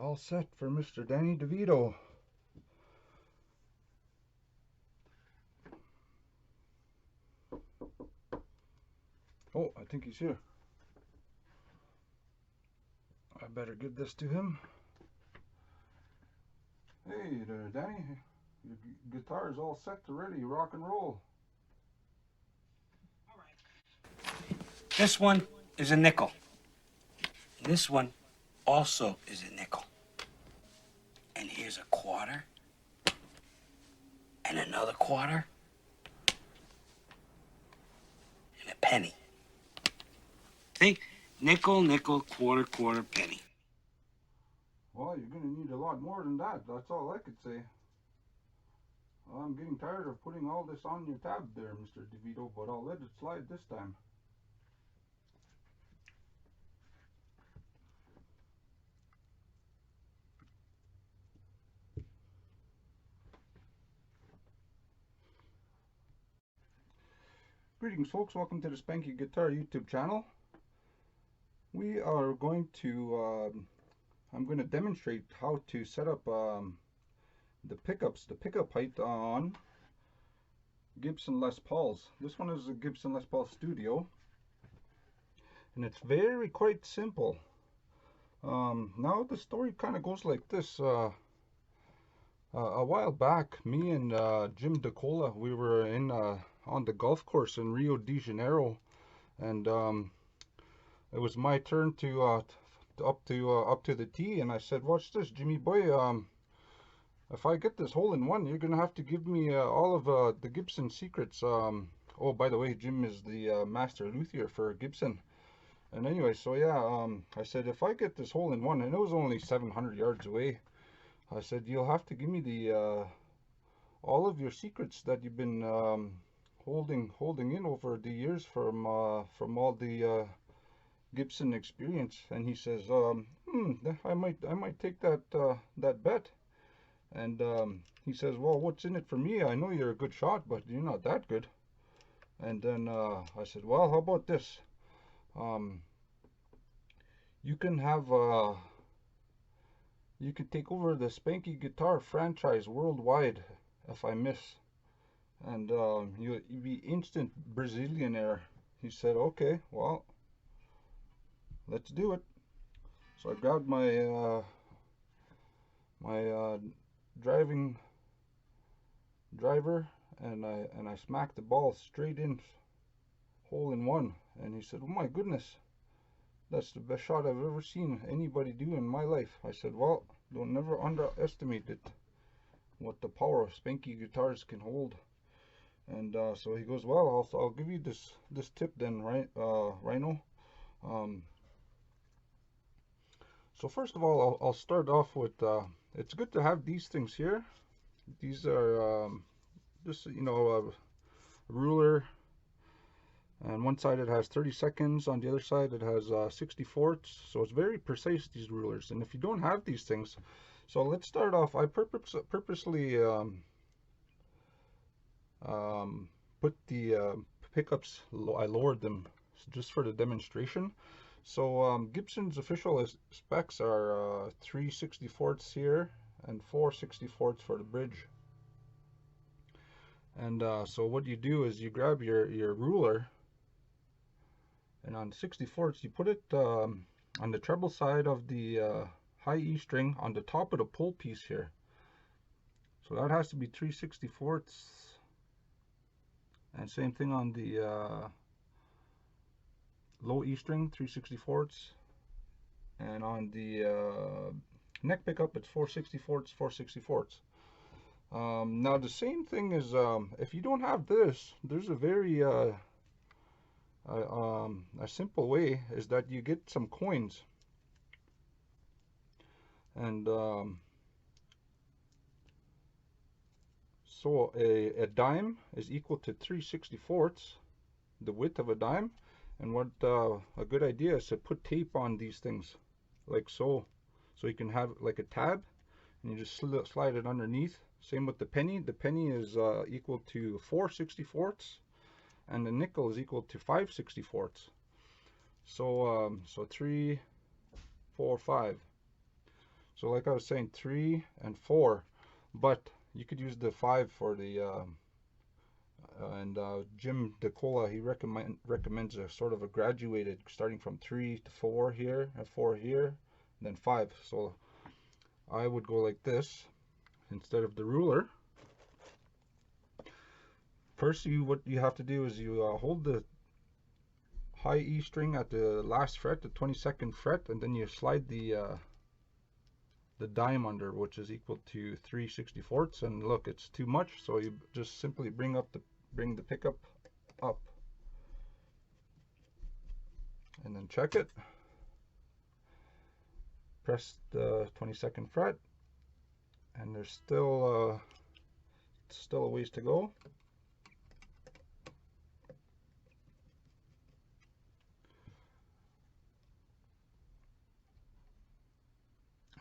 All set for Mr. Danny DeVito. Oh, I think he's here. I better give this to him. Hey there, Danny. Your guitar is all set to ready, rock and roll. All right. This one is a nickel. This one also is a nickel. And here's a quarter. And another quarter. And a penny. See? Nickel, nickel, quarter, quarter, penny. Well, you're going to need a lot more than that. That's all I could say. Well, I'm getting tired of putting all this on your tab there, Mr. DeVito, but I'll let it slide this time. Greetings, folks. Welcome to the Spankey Guitar YouTube channel. We are going to, I'm going to demonstrate how to set up the pickup height on Gibson Les Pauls. This one is a Gibson Les Paul Studio, and it's quite simple. Now the story kind of goes like this. A while back, me and Jim DeCola, we were in on the golf course in Rio de Janeiro, and it was my turn to up to the tee, and I said, "Watch this, Jimmy boy. If I get this hole in one, you're gonna have to give me all of the Gibson secrets." Oh, by the way, Jim is the master luthier for Gibson. And anyway, so yeah, I said, if I get this hole in one, and it was only 700 yards away, I said, you'll have to give me the all of your secrets that you've been holding in over the years from all the Gibson experience. And he says, I might take that bet. And he says, well, what's in it for me? I know you're a good shot, but you're not that good. And then I said, well, how about this? You can have you could take over the Spankey Guitar franchise worldwide if I miss, and you'll be instant Brazilianaire. He said, okay, well, let's do it. So I grabbed my driver, and I smacked the ball straight in, hole in one. And he said, oh my goodness, that's the best shot I've ever seen anybody do in my life. I said, well, don't never underestimate it, what the power of Spankey Guitars can hold. And so he goes, well, I'll give you this tip then, right, Ryno. So first of all, I'll start off with, it's good to have these things here. These are just, you know, a ruler. And one side it has 30 seconds, on the other side it has 64ths, so it's very precise, these rulers. And if you don't have these things, so let's start off. I purposely put the pickups, I lowered them just for the demonstration. So Gibson's official specs are 3 64ths here and 4 64ths for the bridge. And so what you do is you grab your ruler, and on 64ths, you put it on the treble side of the high E string on the top of the pull piece here. So that has to be 3 64ths. And same thing on the low E string, 3 64ths. And on the neck pickup, it's 4 64ths, 4 64ths. Now the same thing is, if you don't have this, there's a very a simple way is that you get some coins, and so a dime is equal to 3 64ths, the width of a dime. And what a good idea is to put tape on these things like so you can have like a tab, and you just slide it underneath. Same with the penny. The penny is equal to 4 64ths, and the nickel is equal to 5 64ths. So so 3, 4, 5. So like I was saying, 3 and 4, but you could use the 5 for the and Jim DeCola, he recommends a sort of a graduated, starting from 3 to 4 here, and 4 here, and then 5. So I would go like this instead of the ruler. First, what you have to do is you hold the high E string at the last fret, the 22nd fret, and then you slide the dime under, which is equal to 3/64. And look, it's too much, so you just simply bring the pickup up, and then check it. Press the 22nd fret, and there's still a ways to go.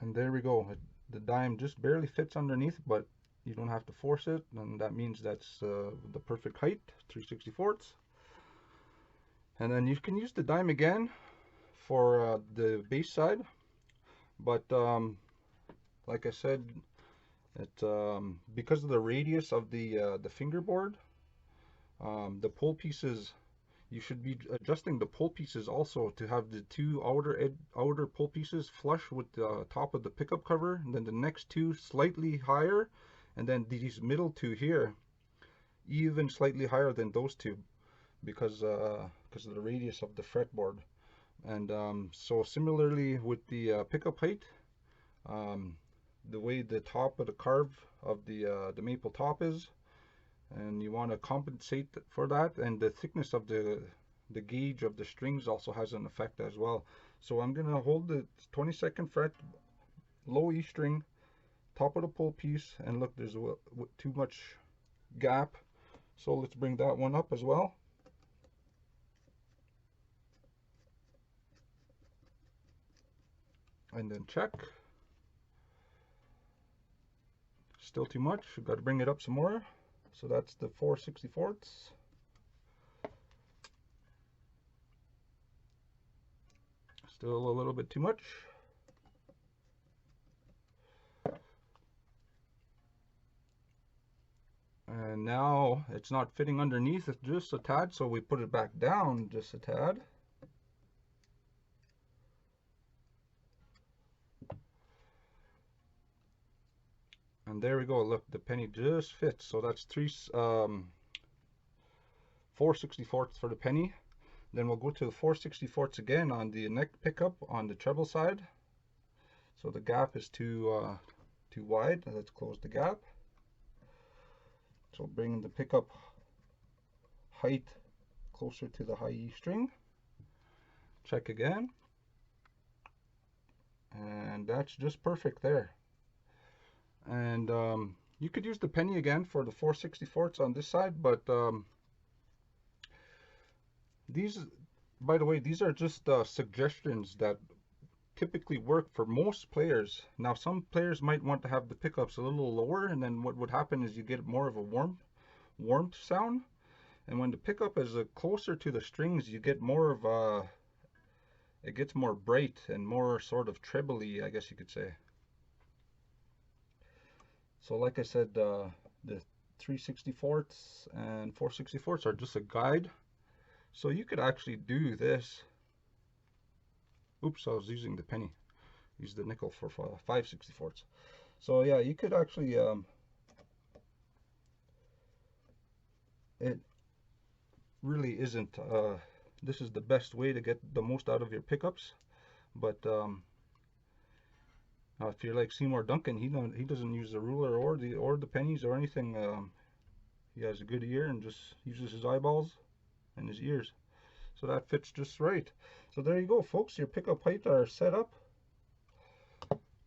And there we go. The dime just barely fits underneath, but you don't have to force it, and that means that's the perfect height, 3/64. And then you can use the dime again for the bass side, but like I said, because of the radius of the fingerboard, the pull pieces, you should be adjusting the pull pieces also to have the two outer pull pieces flush with the top of the pickup cover, and then the next two slightly higher, and then these middle two here even slightly higher than those two, because of the radius of the fretboard. And so similarly with the pickup height, the way the top of the carve of the maple top is, and you want to compensate for that, and the thickness of the gauge of the strings also has an effect as well. So I'm going to hold the 22nd fret, low E string, top of the pull piece, and look, there's too much gap, so let's bring that one up as well. And then check. Still too much, we've got to bring it up some more. So that's the 4/64. Still a little bit too much. And now it's not fitting underneath, it's just a tad, so we put it back down just a tad. And there we go, look, the penny just fits. So that's 4/64 for the penny. Then we'll go to the 4/64 again on the neck pickup on the treble side. So the gap is too wide. Let's close the gap. So bring the pickup height closer to the high E string. Check again. And that's just perfect there. And you could use the penny again for the 4/64 on this side, but these, by the way, these are just suggestions that typically work for most players. Now some players might want to have the pickups a little lower, and then what would happen is you get more of a warmth sound, and when the pickup is closer to the strings, you get more of it gets more bright and more sort of trebly, I guess you could say. So like I said, the 3/64 and 4/64 are just a guide. So you could actually do this. Oops, I was using the penny. Use the nickel for 5/64. So yeah, you could actually, it really isn't, this is the best way to get the most out of your pickups. But if you're like Seymour Duncan, he doesn't use the ruler or the pennies or anything. He has a good ear and just uses his eyeballs and his ears. So that fits just right. So there you go, folks. Your pickup height are set up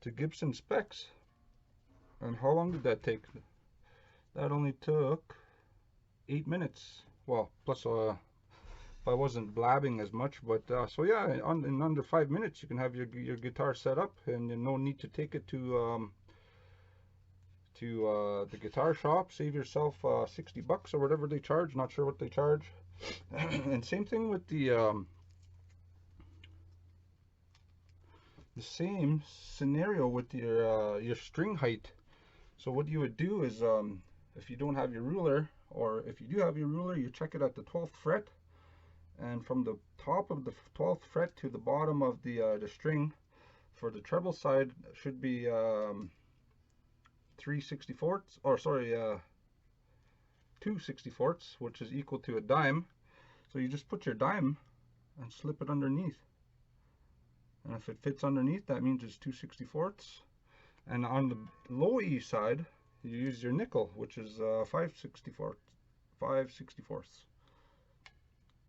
to Gibson specs. And how long did that take? That only took 8 minutes. Well, plus if I wasn't blabbing as much, but so yeah, in under 5 minutes you can have your guitar set up, and no need to take it to the guitar shop. Save yourself $60 or whatever they charge. Not sure what they charge. And same thing with the the same scenario with your string height. So what you would do is, if you don't have your ruler, or if you do have your ruler, you check it at the 12th fret, and from the top of the 12th fret to the bottom of the string for the treble side should be 3/64ths, or sorry, 2/64ths, which is equal to a dime. So you just put your dime and slip it underneath, and if it fits underneath, that means it's 2/64ths. And on the low E side, you use your nickel, which is 5/64ths,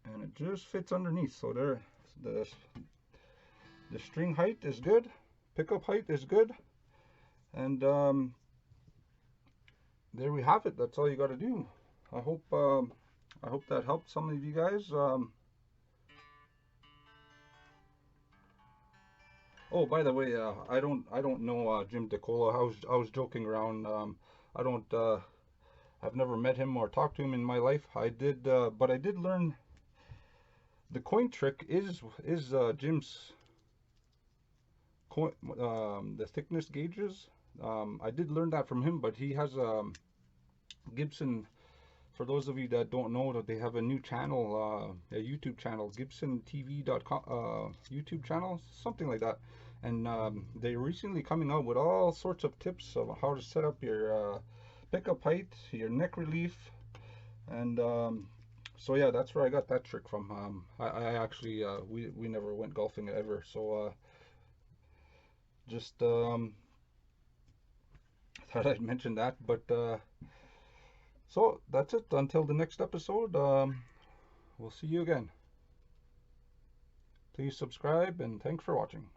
and it just fits underneath. So there, the string height is good, pickup height is good, and there we have it. That's all you got to do. I hope that helped some of you guys. Oh, by the way, I don't know Jim DeCola. I was joking around. I don't. I've never met him or talked to him in my life. I did, but I did learn the coin trick is Jim's coin, the thickness gauges. I did learn that from him, but he has Gibson. For those of you that don't know, that they have a new channel, a YouTube channel, GibsonTV.com, YouTube channel, something like that. And they're recently coming out with all sorts of tips of how to set up your pickup height, your neck relief, and so yeah, that's where I got that trick from. I actually we never went golfing ever, so just thought I'd mention that. But so that's it. Until the next episode, we'll see you again. Please subscribe, and thanks for watching.